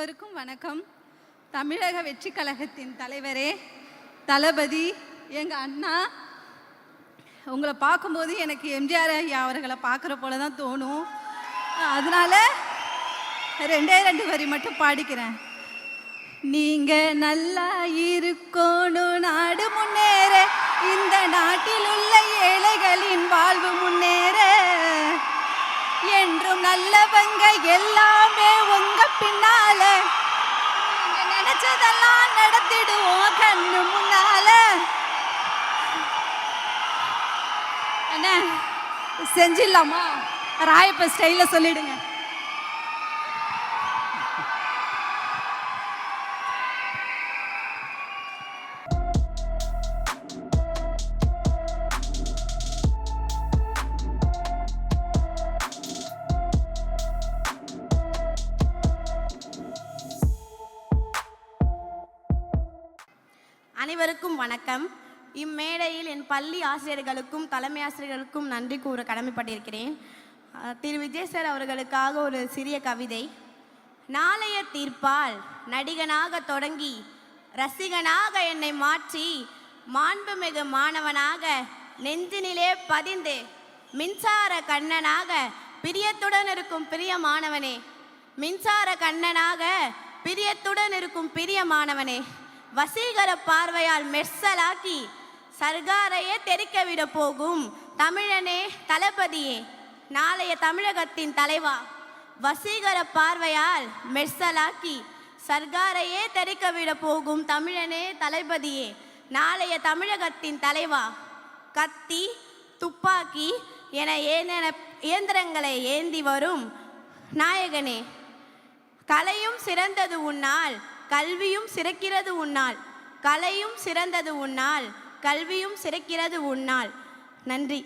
அனைவருக்கும் வணக்கம். தமிழக வெற்றி கழகத்தின் தலைவரே, தளபதி, எங்கள் அண்ணா, உங்களை பார்க்கும்போது எனக்கு எம்ஜிஆர் ஐயா அவர்களை பார்க்குற போல தான் தோணும். அதனால ரெண்டு வரி மட்டும் பாடிக்கிறேன். நீங்க நல்லா இருக்கணும், நாடு முன்னேற, இந்த நாட்டில் உள்ள ஏழைகளின் வாழ்வு முன்னேற, என்றும் நல்லவங்க எல்லாமே உங்க பின்னால, நினைச்சதெல்லாம் நடத்திடுவோம் கண்ணு முன்னால. என்ன செஞ்சிடலாமா? ராயப்ப ஸ்டைல சொல்லிடுங்க. அனைவருக்கும் வணக்கம். இம்மேடையில் என் பள்ளி ஆசிரியர்களுக்கும் தலைமை ஆசிரியர்களுக்கும் நன்றி கூற கடமைப்பட்டிருக்கிறேன். திரு விஜய் சார் அவர்களுக்காக ஒரு சிறிய கவிதை. நாளைய தீர்ப்பால் நடிகனாக தொடங்கி ரசிகனாக என்னை மாற்றி மாண்புமிகு மாணவனாக நெஞ்சினிலே பதிந்து மின்சார கண்ணனாக பிரியத்துடன் இருக்கும் பிரிய மாணவனே, மின்சார கண்ணனாக பிரியத்துடன் இருக்கும் பிரிய மாணவனே, வசீகர பார்வையால் மெர்சலாக்கி சர்காரையே தெரிக்க விட போகும் தமிழனே, தளபதியே, நாளைய தமிழகத்தின் தலைவா, வசீகர பார்வையால் மெர்சலாக்கி சர்காரையே தெரிக்க விட போகும் தமிழனே, தளபதியே, நாளைய தமிழகத்தின் தலைவா, கத்தி துப்பாக்கி என இயந்திரங்களை ஏந்தி வரும் நாயகனே, கலையும் சிறந்தது உன்னால், கல்வியும் சிறக்கிறது உன்னால், கலையும் சிறந்தது உன்னால், கல்வியும் சிறக்கிறது உன்னால். நன்றி.